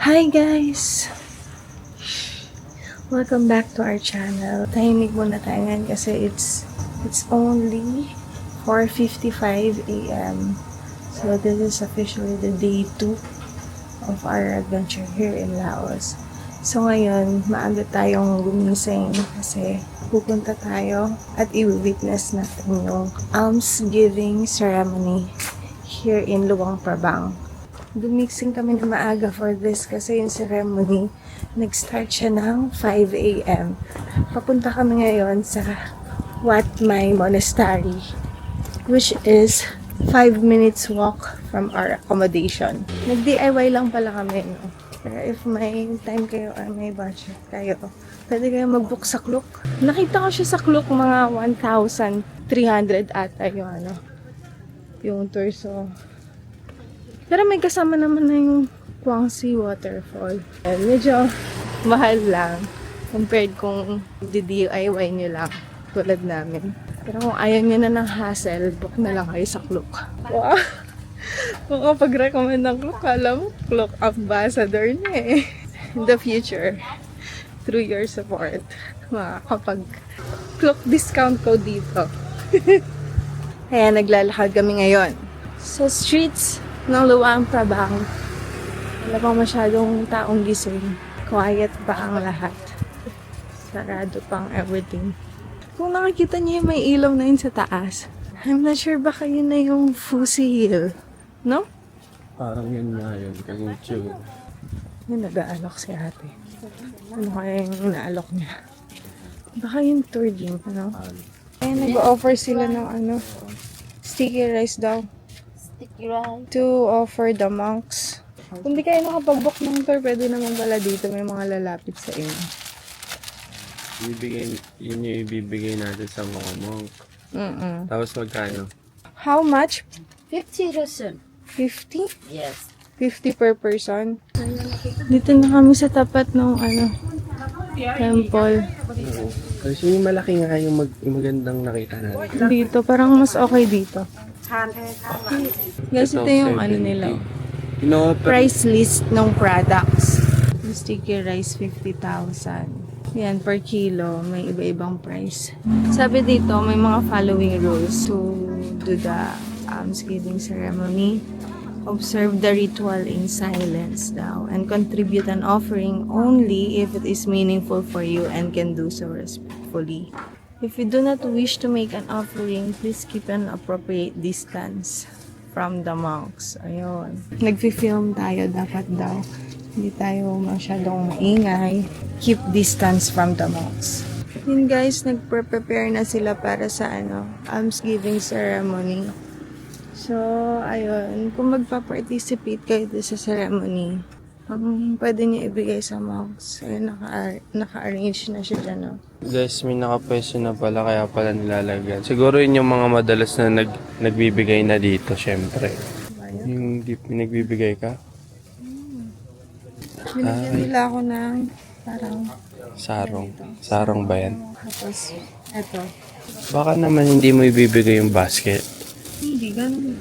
Hi guys! Welcome back to our channel. Tahimik muna tayo ngayon kasi it's only 4:55 a.m. So this is officially the day 2 of our adventure here in Laos. So ngayon, maaga tayong gumising kasi pupunta tayo at i-witness natin yung almsgiving ceremony here in Luang Prabang. Gumising kami na maaga for this kasi yung ceremony nag-start siya ng 5 a.m. Papunta kami ngayon sa Wat Mai Monastery, which is 5 minutes walk from our accommodation. Nag-DIY lang pala kami, no? Pero if may time kayo or may budget kayo, pwede kayo mag-book sa Klook. Nakita ko siya sa Klook, mga 1,300 ata yung tour. So, pero may kasama naman na yung Guangxi Waterfall. Medyo mahal lang compared kung di-DIY nyo lang tulad namin. Pero kung ayaw nyo na ng hassle, book na lang kayo sa Klook. Wow! Kung kapag-recommend ng Klook, alam mo, Klook ambassador niya eh. In the future, through your support, makakapag Klook discount code dito. Kaya naglalakad kami ngayon sa streets ng Luang Prabang. Wala pang masyadong taong gising. Quiet pa ang lahat. Sarado pang everything. Kung nakikita niyo yung may ilaw na yun sa taas, I'm not sure baka yun na yung Fusi Hill. No? Parang yun nga yun. Kasi chill. Yung nag-aalok si ate. Ano kaya yung naalok niya? Baka yung tour din, ano? Kaya nag-offer sila ng sticky rice daw. To offer the monks. Kung di kayo nakapag-book ng tour, pwede naman pala dito. May mga lalapit sa inyo. Yun yung ibibigay natin sa mga monk. Tapos magkano? How much? 50 Rusun. 50? Yes. 50 per person. Dito na kami sa tapat ng temple. Kasi yung malaki nga yung magandang nakita natin. Dito, parang mas okay dito. Guys, ito yung nila. Price list ng products. Yung sticky rice, 50,000. Yan, per kilo. May iba-ibang price. Sabi dito, may mga following rules to do the almsgiving ceremony. Observe the ritual in silence daw. And contribute an offering only if it is meaningful for you and can do so respectfully. If you do not wish to make an offering, please keep an appropriate distance from the monks. Ayun. Nagfi-film tayo, dapat daw. Hindi tayo masyadong maingay. Keep distance from the monks. Yun guys, nagprepare na sila para sa almsgiving ceremony. So, ayun. Kung magpa-participate kayo sa ceremony, pwede niyo ibigay sa monks. Ayun, naka-arrange na siya dyan, Guys, may nakapwesto na pala kaya pala nilalagyan. Siguro yun yung mga madalas na nagbibigay na dito, syempre. Yung nagbibigay ka? Binigyan nila ako ng parang Sarong. Sarong ba yan? tapos eto. Baka naman hindi mo ibibigay yung basket. Hindi, ganun.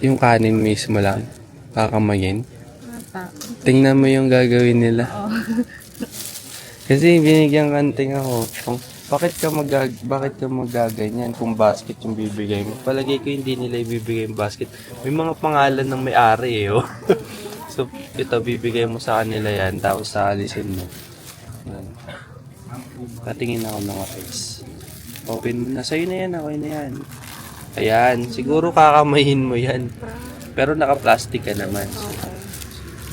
Yung kanin mismo lang. Kakamayin. Ata. Tingnan mo yung gagawin nila. Kasi binigyan kanting ako. Bakit ka magaganyan kung basket yung bibigay mo? Palagay ko hindi nila ibibigay yung basket. May mga pangalan ng may-ari oh. So, ito bibigay mo sa kanila yan, tapos saalisin mo. Yan. Patingin ako ng rice. Open mo na. Sa'yo na yan, okay na yan. Ayan, siguro kakamayin mo yan. Pero naka-plastic ka naman.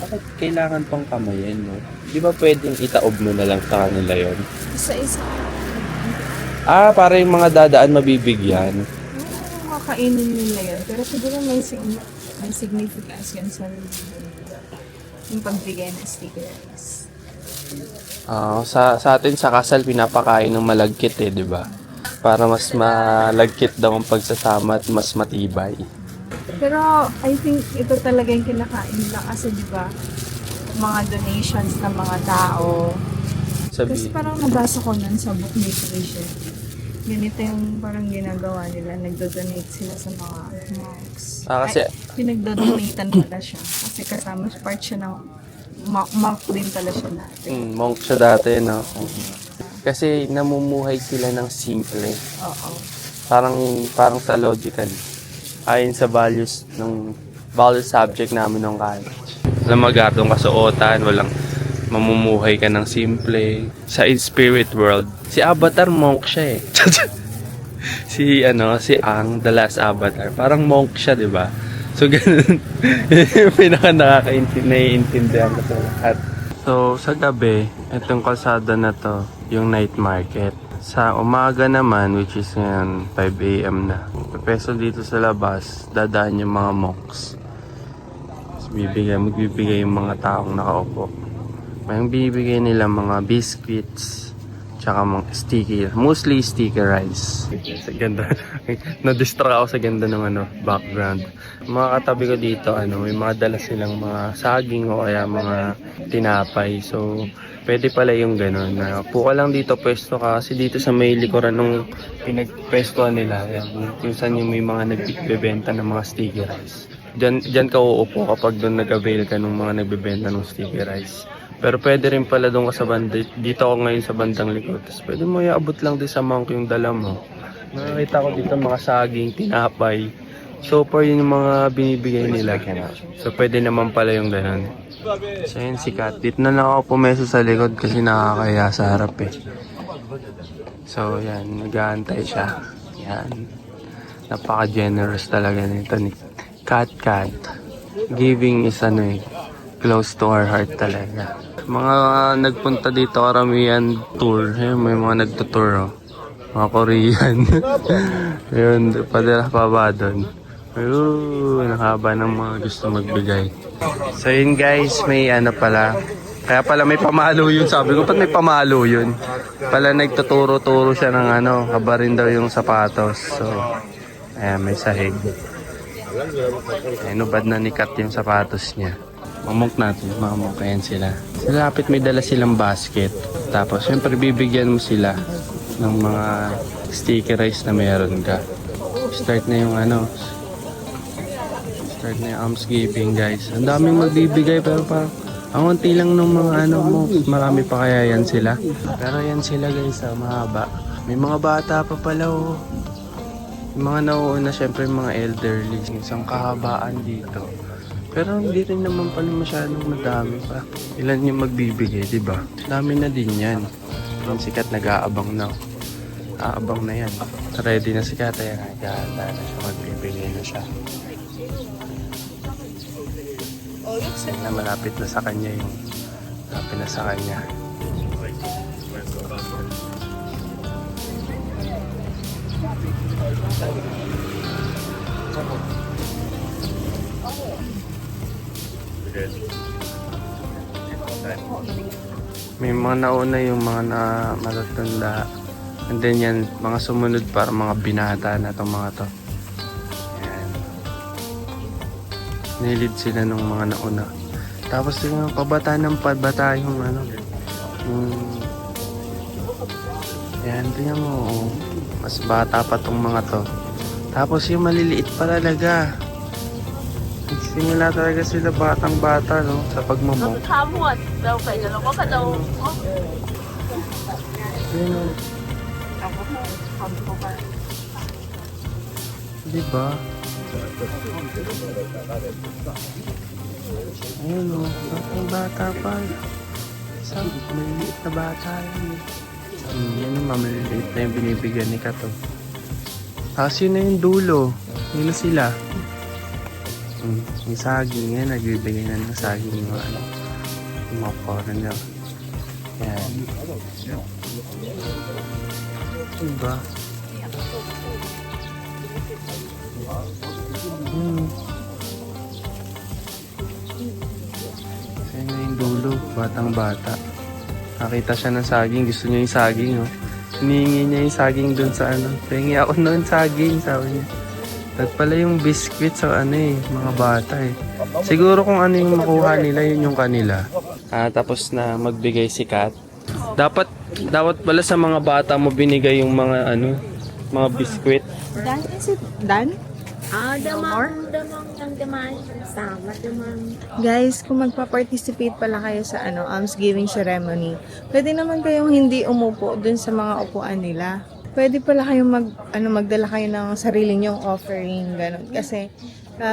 Bakit kailangan pang kamayin mo? Di ba pwedeng itaob mo na lang sa kanila yon? Isa-isa. Para yung mga dadaan mabibigyan. Makainin nila yun. Pero siguro may significance yun sa yung pagbigay ng stickers. Sa atin sa kasal pinapakain ng malagkit di ba? Para mas malagkit daw ang pagsasama at mas matibay. Pero I think ito talaga yung kinakain nila kasi di ba mga donations ng mga tao. Kasi parang nabasa ko nun sa book nutrition Ganito yung parang ginagawa nila. Nagdo-donate sila sa mga monks. Kasi, Pinagdo-donatean pala siya. Kasi kasama part siya ng monk din pala siya dati. monk siya dati, no? Kasi namumuhay sila ng simple. Oo. Parang sa logical. Ayon sa values subject namin ng college. Walang magardong kasuotan, walang mamumuhay ka ng simple. Sa in spirit world, si Avatar monk siya eh. si Aang, the last Avatar, parang monk siya, di ba? So ganun. Yung pinaka naiintindihan ko sa lahat. So sa gabi, itong kalsada na to, yung night market. Sa umaga naman, which is ngayon 5 AM na, peso dito sa labas, dadaan yung mga monks. Magbibigay yung mga taong nakaupo. May bibigay nila mga biscuits, tsaka mga mostly sticky rice. Sa ganda. Na-distract ako sa ganda ng background. Mga katabi ko dito, may mga dala silang mga saging o kaya mga tinapay. So, pwede pala yung gano'n. Upo ka lang dito, pwesto ka. Kasi dito sa may likuran nung pinagpwestuhan nila, kung saan yung may mga nagbibenta ng mga sticky rice. Diyan ka uupo kapag doon nag-avail ka ng mga nagbibenta ng sticky rice. Pero pwede rin pala doon ka sa banda. Dito ako ngayon sa bandang likod. Tapos pwede mo iabot lang din sa monk yung dala mo. Nakakita ko dito mga saging, tinapay. So far yun yung mga binibigay nila. So pwede naman pala yung ganun. So yun si Kat. Dito na lang ako pumeso sa likod kasi nakakaya sa harap eh. So yan, nag-aantay siya. Yan. Napaka-generous talaga nito ni Kat. Giving is close to our heart talaga. Mga nagpunta dito karamihan tour. May mga nagtutour mga Korean. Yun, padala pa ba doon? Ayun, nakaba ng mga gusto magbigay. So yun guys, may pala. Kaya pala may pamalo yun. Sabi ko, ba't may pamalo yun? Pala nagtuturo-turo siya ng kabarin daw yung sapatos. So, ayan, may sahig. Ayan, ubad na ni Kat yung sapatos niya. Mamok natin, mamok, ayan sila. Sa lapit may dala silang basket. Tapos, syempre bibigyan mo sila ng mga sticky rice na meron ka. Start na yung almsgiving guys. Ang daming magbibigay pero parang ang unti lang ng mga mo. Marami pa kaya yan sila. Pero yan sila guys, mahaba. May mga bata pa pala Yung mga nauuna syempre yung mga elderly. Isang kahabaan dito. Pero hindi rin naman pala masyadong madami pa. Ilan yung magbibigay, di ba? Dami na din yan. Yung si Kat nag-aabang na. Aabang na yan. Ready na si Kat. Ayan, nag-aanda na siya. Magbibigay na siya. Ayan na, malapit na sa kanya yung malapit na sa kanya. May mga nauna yung mga matatanda. And then yan, mga sumunod para mga binata na itong mga to. Ayan. Nilid sila ng mga nauna. Tapos yung pabata yung yan, tingnan mo. Mas bata pa tong mga to. Tapos yung maliliit pa talaga. Simula talaga sila batang-bata, no? Sa pagmamok. Diba? Ayun, no? Batang-bata pa. Isang maliliit na bata yun. Yan yung maliliit na yung binibigyan ni Kato. Tapos yun na yung dulo. Yun na sila. Yung saging yan, nagbibigay na ng saging yung yung mga foreigner. Yan. Diba? Kaya na yung dulo, batang bata. Nakita siya ng saging, gusto niya yung saging, hinihingi niya yung saging dun sa Pengi ako noon saging, sabi niya. At pala yung biscuit sa mga bata Siguro kung ano yung makuha nila, yun yung kanila. Tapos na magbigay si Kat. Dapat pala sa mga bata mo binigay yung mga Mga biskwit. Dan, is it Dan? Damang sama damang. Guys, kung magpa-participate pala kayo sa almsgiving ceremony, pwede naman kayong hindi umupo dun sa mga upuan nila. Pwede pala kayong magdala kayo ng sarili nyong offering, ganun. Kasi,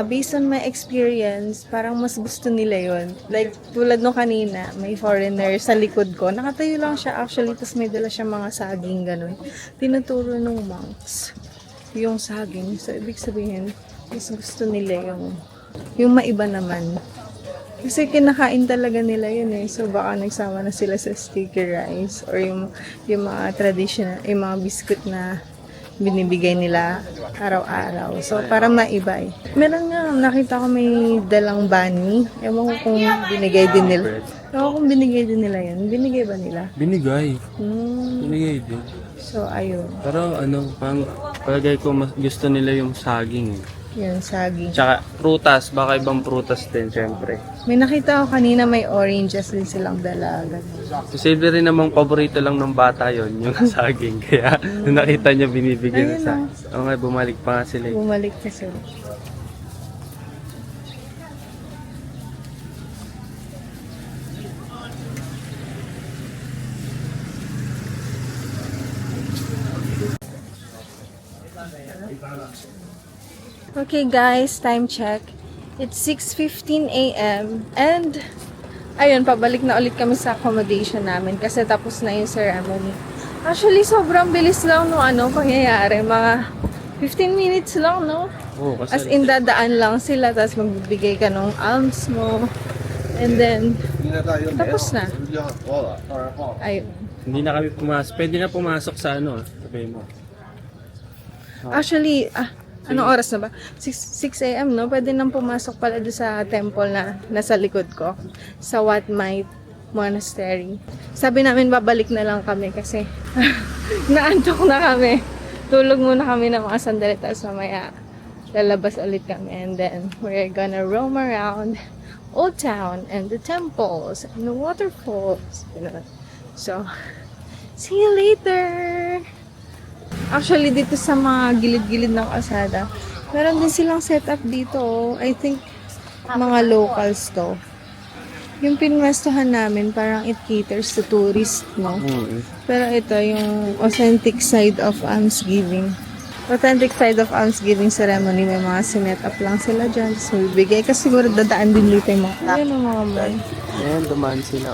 based on my experience, parang mas gusto nila yon. Like, tulad no kanina, may foreigner sa likod ko. Nakatayo lang siya actually, tapos may dala siya mga saging, ganun. Tinuturo ng monks yung saging. So, ibig sabihin, mas gusto nila yung maiba naman. Kasi kinakain talaga nila yun eh. So, baka nagsama na sila sa sticky rice or yung mga traditional, yung mga biscuit na binibigay nila araw-araw. So, para maiba eh. Meron nga, nakita ko may dalang bunny. Ewan ko kung binigay din nila. Ewan ko kung binigay din nila yun. Binigay ba nila? Binigay. Binigay din. So, ayun. Pero palagay ko mas gusto nila yung saging eh. Yun, saging. Tsaka prutas, baka ibang prutas din syempre. May nakita ko kanina may oranges din silang dala. Kasi rin namang paborito lang ng bata yon yung saging. Kaya nung nakita niya binibigyan Ayun na sa... na. Oo nga, bumalik pa nga sila eh. Bumalik na sila. Okay guys, time check. It's 6:15 a.m. And ayun, pabalik na ulit kami sa accommodation namin kasi tapos na yung ceremony. Actually, sobrang bilis lang no pangyayari. Mga 15 minutes lang, no? Oo, As kasi in, dadaan lang sila, tapos magbibigay ka ng alms mo. And then, tapos na. Ayun. hindi na kami pumasok. Pwede na pumasok sa sabihin mo. Actually, anong oras na ba? 6 a.m., no? Pwede nang pumasok pala doon sa temple na nasa likod ko. Sa Wat Mai Monastery. Sabi namin babalik na lang kami kasi naantok na kami. Tulog muna kami ng mga sandali tapos mamaya lalabas ulit kami. And then we're gonna roam around Old Town and the temples and the waterfalls. So, see you later! Actually, dito sa mga gilid-gilid ng kalsada, meron din silang setup dito. I think, mga locals to. Yung pinwestuhan namin, parang it caters to tourists, no? Pero ito, yung authentic side of almsgiving. Authentic side of almsgiving ceremony, may mga sinet up lang sila dyan. So, bibigay. Kasi siguro dadaan din dito yung mga tao. Ayan ang mga man. Ayan, dumaan sila.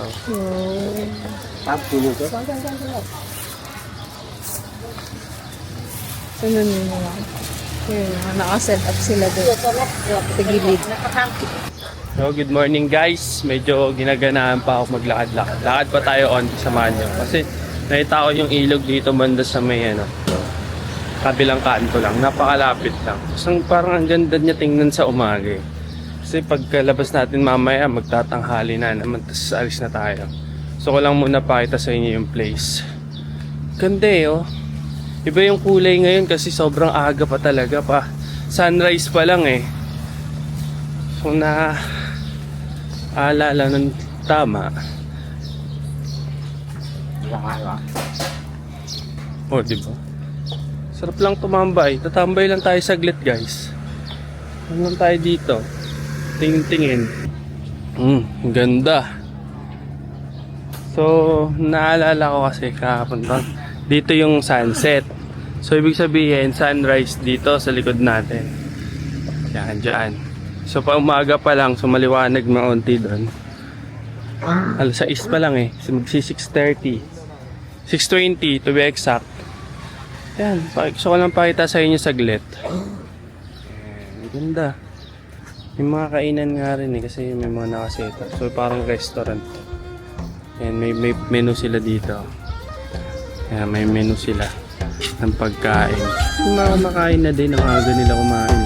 Sunod yung mga nakaset up sila doon. Sa gilid. So, good morning guys. Medyo ginaganahan pa ako maglakad-lakad. Lakad pa tayo on sa Manyo. Kasi nakita ko yung ilog dito banda sa may kabilang kanto lang. Napakalapit lang. So, parang ang ganda niya tingnan sa umaga eh. Kasi pagkalabas natin mamaya, magtatanghali na naman. Tapos alis na tayo. So, ko lang muna pakita sa inyo yung place. Ganda eh oh. Iba yung kulay ngayon kasi sobrang aga pa talaga pa. Sunrise pa lang eh. So na alala ng tama. Oh, di ba? Sarap lang tumambay. Tatambay lang tayo saglit, guys. Ano lang tayo dito? Tingin-tingin. Ganda. So, naalala ko kasi kahapon ba? Dito yung sunset. So, ibig sabihin, sunrise dito sa likod natin. Yan, dyan. So, pa umaga pa lang, so maliwanag maunti doon. Alas 6 pa lang eh. So, magsi 6:30. 6:20 to be exact. Yan, gusto ko lang pakita sa inyo saglit. Ayan, ganda. May mga kainan nga rin eh, kasi may mga nakaseta. So, parang restaurant. Ayan, may menu sila dito. Ayan, may menu sila ng pagkain. Yung mga kumakain na din, ang aga nila kumain.